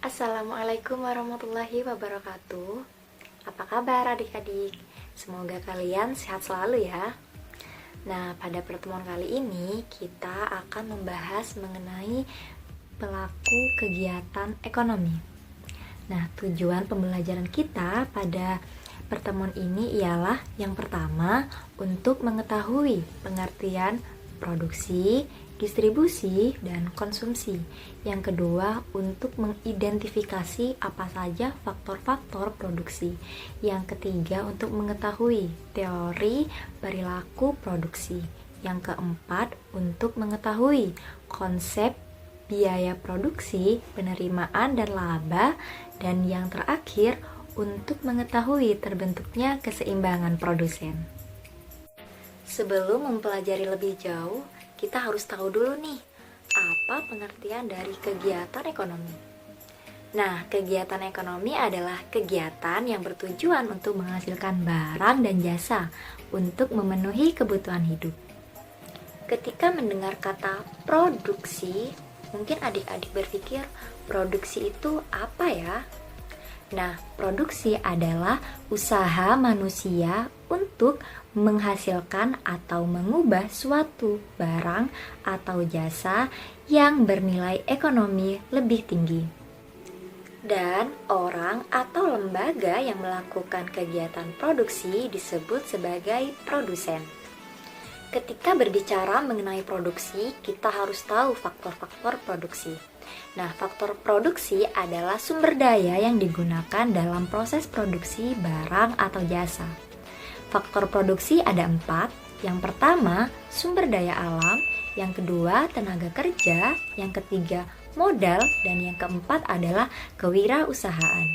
Assalamualaikum warahmatullahi wabarakatuh. Apa kabar adik-adik? Semoga kalian sehat selalu ya. Nah, pada pertemuan kali ini kita akan membahas mengenai pelaku kegiatan ekonomi. Nah, tujuan pembelajaran kita pada pertemuan ini ialah yang pertama, untuk mengetahui pengertian produksi, distribusi, dan konsumsi. Yang kedua, untuk mengidentifikasi apa saja faktor-faktor produksi. Yang ketiga, untuk mengetahui teori perilaku produksi. Yang keempat, untuk mengetahui konsep biaya produksi, penerimaan dan laba. Dan yang terakhir, untuk mengetahui terbentuknya keseimbangan produsen. Sebelum mempelajari lebih jauh, kita harus tahu dulu nih, apa pengertian dari kegiatan ekonomi. Nah, kegiatan ekonomi adalah kegiatan yang bertujuan untuk menghasilkan barang dan jasa untuk memenuhi kebutuhan hidup. Ketika mendengar kata produksi, mungkin adik-adik berpikir, produksi itu apa ya? Nah, produksi adalah usaha manusia untuk menghasilkan atau mengubah suatu barang atau jasa yang bernilai ekonomi lebih tinggi. Dan orang atau lembaga yang melakukan kegiatan produksi disebut sebagai produsen. Ketika berbicara mengenai produksi, kita harus tahu faktor-faktor produksi. Nah, faktor produksi adalah sumber daya yang digunakan dalam proses produksi barang atau jasa. Faktor produksi ada 4. Yang pertama, sumber daya alam. Yang kedua, tenaga kerja. Yang ketiga, modal. Dan yang keempat adalah kewirausahaan.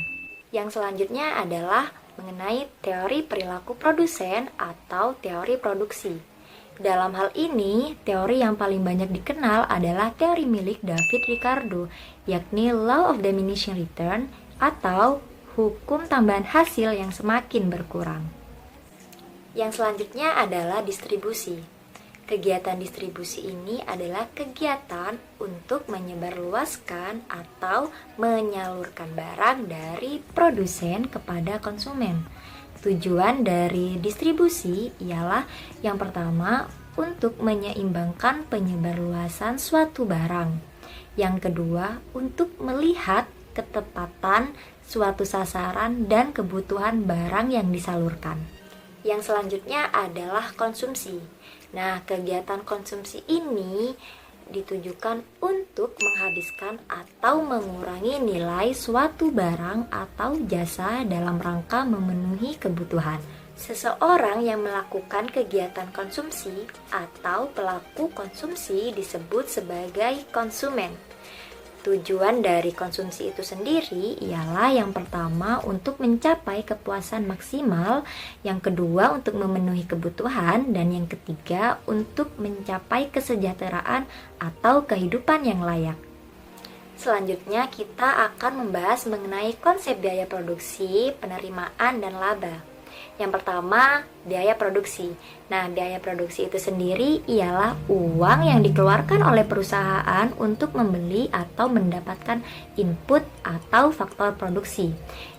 Yang selanjutnya adalah mengenai teori perilaku produsen atau teori produksi. Dalam hal ini, teori yang paling banyak dikenal adalah teori milik David Ricardo, yakni Law of Diminishing Return atau hukum tambahan hasil yang semakin berkurang. Yang selanjutnya adalah distribusi. Kegiatan distribusi ini adalah kegiatan untuk menyebarluaskan atau menyalurkan barang dari produsen kepada konsumen. Tujuan dari distribusi ialah yang pertama, untuk menyeimbangkan penyebarluasan suatu barang. Yang kedua, untuk melihat ketepatan suatu sasaran dan kebutuhan barang yang disalurkan. Yang selanjutnya adalah konsumsi. Nah, kegiatan konsumsi ini ditujukan untuk menghabiskan atau mengurangi nilai suatu barang atau jasa dalam rangka memenuhi kebutuhan. Seseorang yang melakukan kegiatan konsumsi atau pelaku konsumsi disebut sebagai konsumen. Tujuan dari konsumsi itu sendiri ialah yang pertama untuk mencapai kepuasan maksimal, yang kedua untuk memenuhi kebutuhan, dan yang ketiga untuk mencapai kesejahteraan atau kehidupan yang layak. Selanjutnya kita akan membahas mengenai konsep biaya produksi, penerimaan, dan laba. Yang pertama, biaya produksi. Nah, biaya produksi itu sendiri ialah uang yang dikeluarkan oleh perusahaan untuk membeli atau mendapatkan input atau faktor produksi.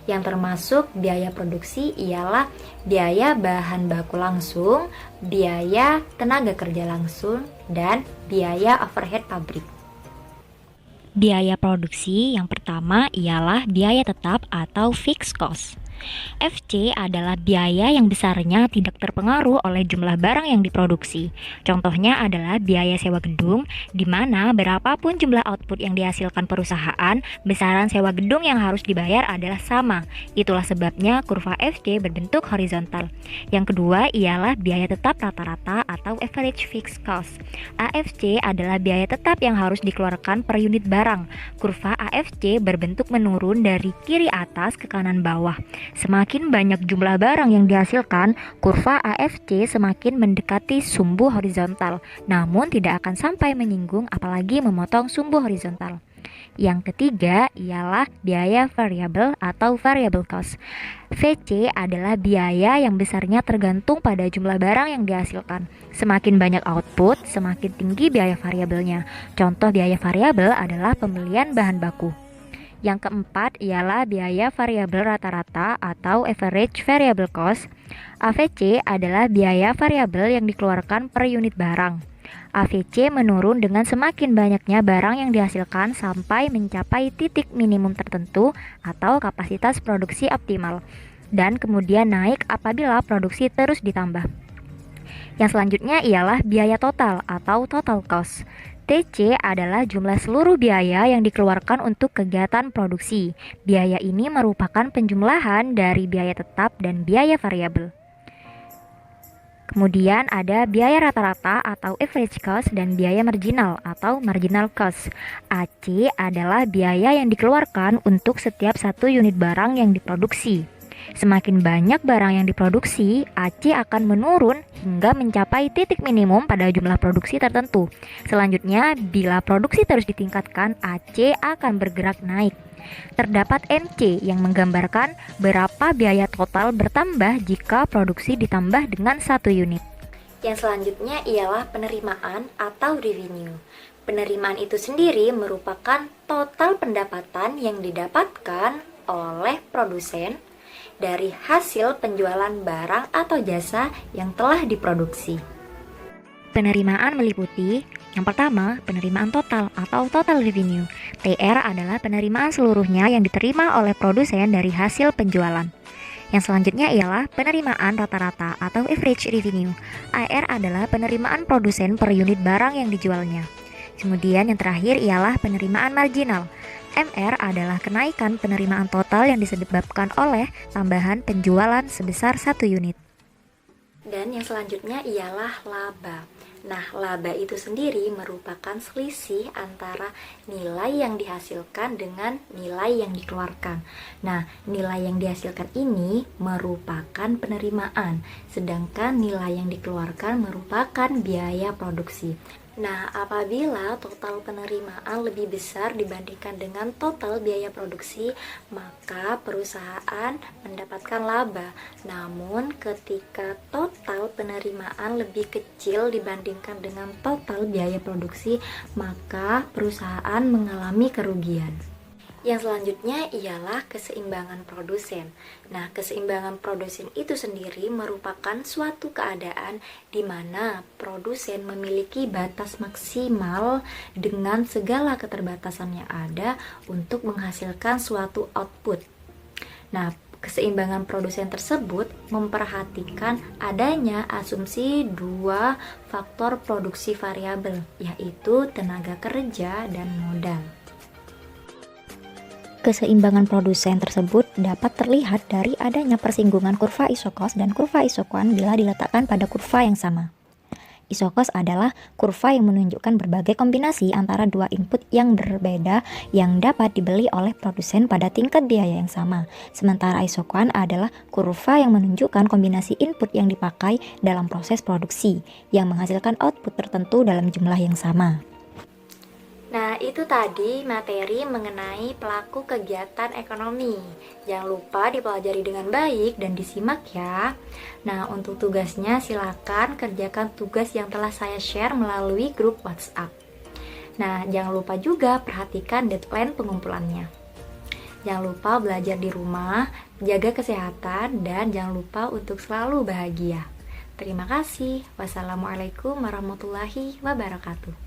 Yang termasuk biaya produksi ialah biaya bahan baku langsung, biaya tenaga kerja langsung, dan biaya overhead pabrik. Biaya produksi yang pertama ialah biaya tetap atau fixed cost. FC adalah biaya yang besarnya tidak terpengaruh oleh jumlah barang yang diproduksi. Contohnya adalah biaya sewa gedung, di mana berapapun jumlah output yang dihasilkan perusahaan, besaran sewa gedung yang harus dibayar adalah sama. Itulah sebabnya kurva FC berbentuk horizontal. Yang kedua ialah biaya tetap rata-rata atau average fixed cost. AFC adalah biaya tetap yang harus dikeluarkan per unit barang. Kurva AFC berbentuk menurun dari kiri atas ke kanan bawah. Semakin banyak jumlah barang yang dihasilkan, kurva AFC semakin mendekati sumbu horizontal, namun tidak akan sampai menyinggung apalagi memotong sumbu horizontal. Yang ketiga ialah biaya variabel atau variable cost. VC adalah biaya yang besarnya tergantung pada jumlah barang yang dihasilkan. Semakin banyak output, semakin tinggi biaya variabelnya. Contoh biaya variabel adalah pembelian bahan baku. Yang keempat ialah biaya variabel rata-rata atau average variable cost. AVC adalah biaya variabel yang dikeluarkan per unit barang. AVC menurun dengan semakin banyaknya barang yang dihasilkan sampai mencapai titik minimum tertentu atau kapasitas produksi optimal, dan kemudian naik apabila produksi terus ditambah. Yang selanjutnya ialah biaya total atau total cost. TC adalah jumlah seluruh biaya yang dikeluarkan untuk kegiatan produksi. Biaya ini merupakan penjumlahan dari biaya tetap dan biaya variabel. Kemudian ada biaya rata-rata atau average cost dan biaya marginal atau marginal cost. AC adalah biaya yang dikeluarkan untuk setiap satu unit barang yang diproduksi. Semakin banyak barang yang diproduksi, AC akan menurun hingga mencapai titik minimum pada jumlah produksi tertentu. Selanjutnya, bila produksi terus ditingkatkan, AC akan bergerak naik. Terdapat MC yang menggambarkan berapa biaya total bertambah jika produksi ditambah dengan satu unit. Yang selanjutnya ialah penerimaan atau revenue. Penerimaan itu sendiri merupakan total pendapatan yang didapatkan oleh produsen dari hasil penjualan barang atau jasa yang telah diproduksi. Penerimaan meliputi yang pertama, penerimaan total atau total revenue. TR adalah penerimaan seluruhnya yang diterima oleh produsen dari hasil penjualan. Yang selanjutnya ialah penerimaan rata-rata atau average revenue. AR adalah penerimaan produsen per unit barang yang dijualnya. Kemudian yang terakhir ialah penerimaan marginal. MR adalah kenaikan penerimaan total yang disebabkan oleh tambahan penjualan sebesar 1 unit. Dan yang selanjutnya ialah laba. Nah, laba itu sendiri merupakan selisih antara nilai yang dihasilkan dengan nilai yang dikeluarkan. Nah, nilai yang dihasilkan ini merupakan penerimaan, sedangkan nilai yang dikeluarkan merupakan biaya produksi. Nah, apabila total penerimaan lebih besar dibandingkan dengan total biaya produksi, maka perusahaan mendapatkan laba. Namun, ketika total penerimaan lebih kecil dibandingkan dengan total biaya produksi, maka perusahaan mengalami kerugian. Yang selanjutnya ialah keseimbangan produsen. Nah, keseimbangan produsen itu sendiri merupakan suatu keadaan di mana produsen memiliki batas maksimal dengan segala keterbatasan yang ada untuk menghasilkan suatu output. Nah, keseimbangan produsen tersebut memperhatikan adanya asumsi dua faktor produksi variabel, yaitu tenaga kerja dan modal. Keseimbangan produsen tersebut dapat terlihat dari adanya persinggungan kurva isokos dan kurva isokuan bila diletakkan pada kurva yang sama. Isokos adalah kurva yang menunjukkan berbagai kombinasi antara dua input yang berbeda yang dapat dibeli oleh produsen pada tingkat biaya yang sama. Sementara isokuan adalah kurva yang menunjukkan kombinasi input yang dipakai dalam proses produksi yang menghasilkan output tertentu dalam jumlah yang sama. Nah, itu tadi materi mengenai pelaku kegiatan ekonomi. Jangan lupa dipelajari dengan baik dan disimak ya. Nah, untuk tugasnya silakan kerjakan tugas yang telah saya share melalui grup WhatsApp. Nah, jangan lupa juga perhatikan deadline pengumpulannya. Jangan lupa belajar di rumah, jaga kesehatan, dan jangan lupa untuk selalu bahagia. Terima kasih. Wassalamualaikum warahmatullahi wabarakatuh.